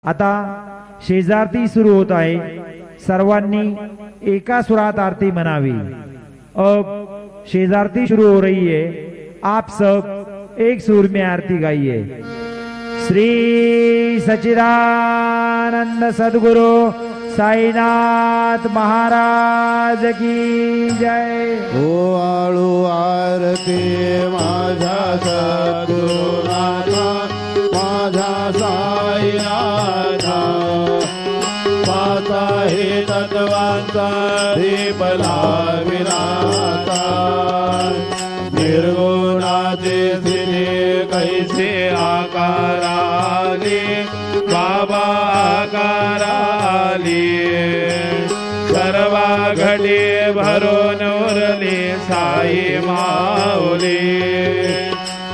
आता शेजारती सुरू होत आहे। सर्वांनी एका सुरात आरती मनावी। अब शेजारती शुरू हो रही है, आप सब एक सुर में आरती गाइए। श्री सच्चिदानंद सद्गुरु साईनाथ महाराज की जय। ओ आळू आरती माझा सद्गुरुनाथा, माझा साईनाथा, पाचा हे तत्वांचा दीप लाविनाथा। निर्गुणाचे स्थिती कैसे आकाराली, बाबा आकाराली। सर्वा घडी भरून उरली साई माऊली।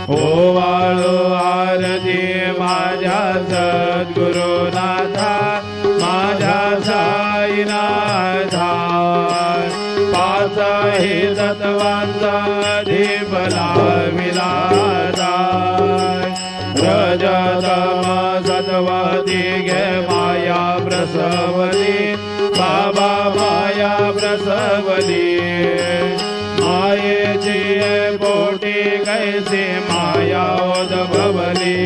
ओवाळू आरती माझ्या सद्गुरुनाथा, माझ्या साईनाथा, पाच हे तत्वांचा दीप लाविनाथा। रजतम सत्वती गे माया प्रसवली, बाबा माया प्रसवली। मायेची पोटी कैसे माया उद्भवली।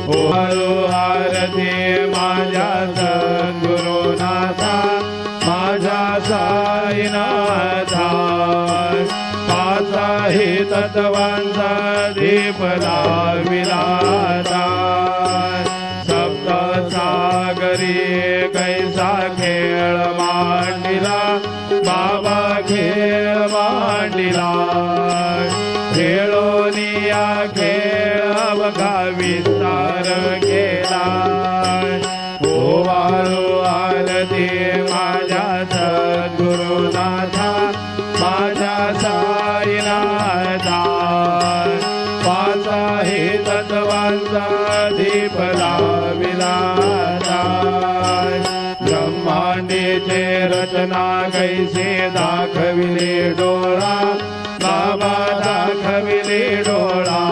ओवाळू आरती माझ्या सद्गुरुनाथा, माझ्या साईनाथा, पाच हे तत्वांचा दीप लाविनाथा। सप्त सागरी कैसा खेळ मांडिला, बाबा खेळ मांडिला। खेळोनिया खेळ अवघा विस्तार केला। ओवाळू आरती माझ्या सद्गुरुनाथा, माझ्या साईनाथा, पाच हे तत्वांचा दीप लाविनाथा। ब्रह्मांडीचे रचना कैसे दाखविले डोळा, बाबा दाखविले डोळा।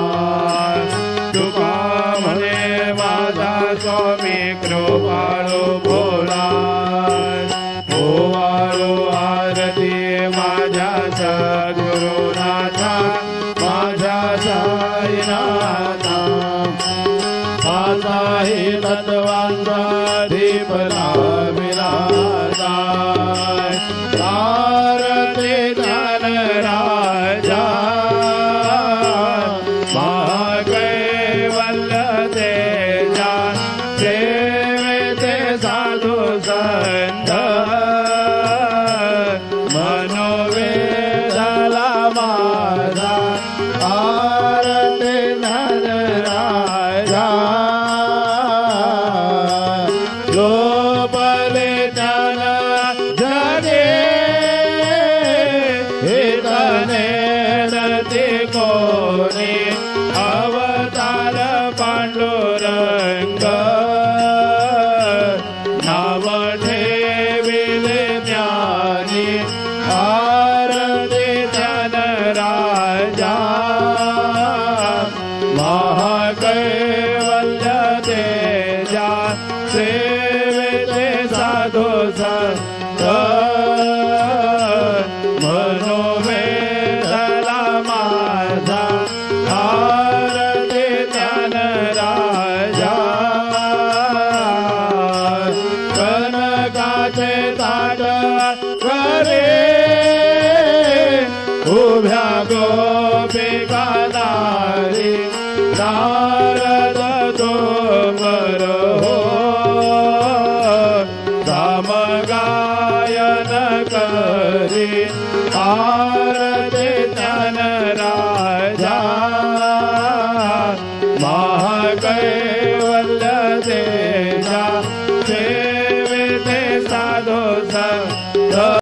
तुका म्हणे माझा स्वामी कृपाळू भोळा। ओवाळू आरती माझ्या सद्गुरुनाथा, माझ्या साईनाथा, पाच हे तत्वांचा दीप लाविनाथा। आरती धनराजा महाकैवल्य तेजा, सेवेते साधू संत, मनोवेदाला माझा। आरती धनराजा लोपले ज्ञान जगे, हितने नती कोणी। अवतार पांडुरंग, नाव ठेविले ज्ञानी। आरती धनराजा महाकैवल्य तेजा, सेवेते साधू संत, मनोवेदला माझा। आरती धनराजा कनकाचे ताट करे, उभ्या गोपिका दारी। नारद तोमर हो, राम गायन करी। आरती धनराजा महाकैवल्य